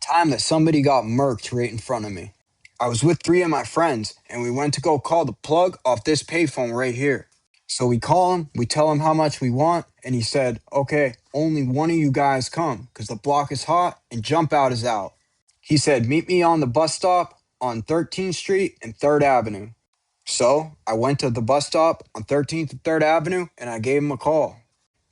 time that somebody got murked right in front of me. I was with three of my friends and we went to go call the plug off this payphone right here. So we call him, we tell him how much we want, and he said, okay, only one of you guys come because the block is hot and jump out is out. He said, meet me on the bus stop on 13th Street and 3rd Avenue. So I went to the bus stop on 13th and 3rd Avenue and I gave him a call.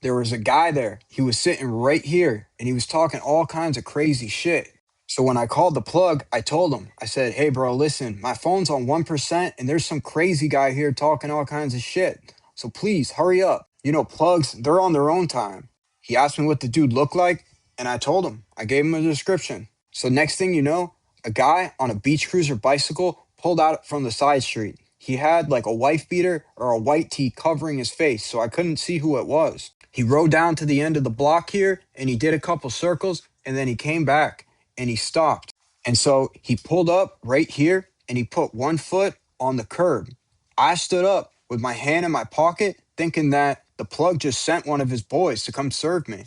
There was a guy there. He was sitting right here and he was talking all kinds of crazy shit. So when I called the plug, I told him, I said, hey, bro, listen, my phone's on 1% and there's some crazy guy here talking all kinds of shit. So please hurry up. You know, plugs, they're on their own time. He asked me what the dude looked like and I told him. I gave him a description. So next thing you know, a guy on a beach cruiser bicycle pulled out from the side street. He had like a wife beater or a white tee covering his face, so I couldn't see who it was. He rode down to the end of the block here and he did a couple circles and then he came back and he stopped. And so he pulled up right here and he put one foot on the curb. I stood up with my hand in my pocket thinking that the plug just sent one of his boys to come serve me.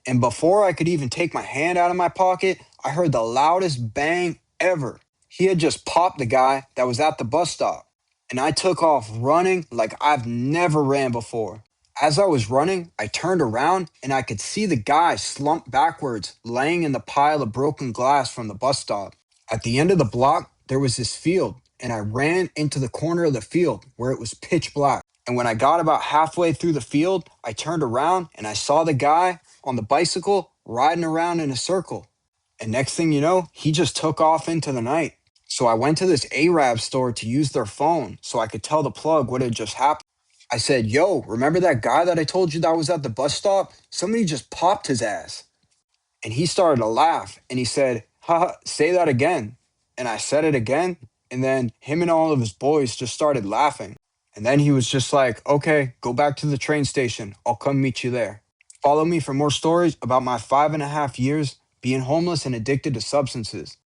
And before I could even take my hand out of my pocket, I heard the loudest bang ever. He had just popped the guy that was at the bus stop. And I took off running like I've never ran before. As I was running, I turned around and I could see the guy slump backwards, laying in the pile of broken glass from the bus stop. At the end of the block, there was this field, and I ran into the corner of the field where it was pitch black. And when I got about halfway through the field, I turned around and I saw the guy on the bicycle riding around in a circle. And next thing you know, he just took off into the night. So I went to this Arab store to use their phone so I could tell the plug what had just happened. I said, yo, remember that guy that I told you that was at the bus stop? Somebody just popped his ass. And he started to laugh and he said, haha, say that again. And I said it again. And then him and all of his boys just started laughing. And then he was just like, okay, go back to the train station. I'll come meet you there. Follow me for more stories about my 5.5 years being homeless and addicted to substances.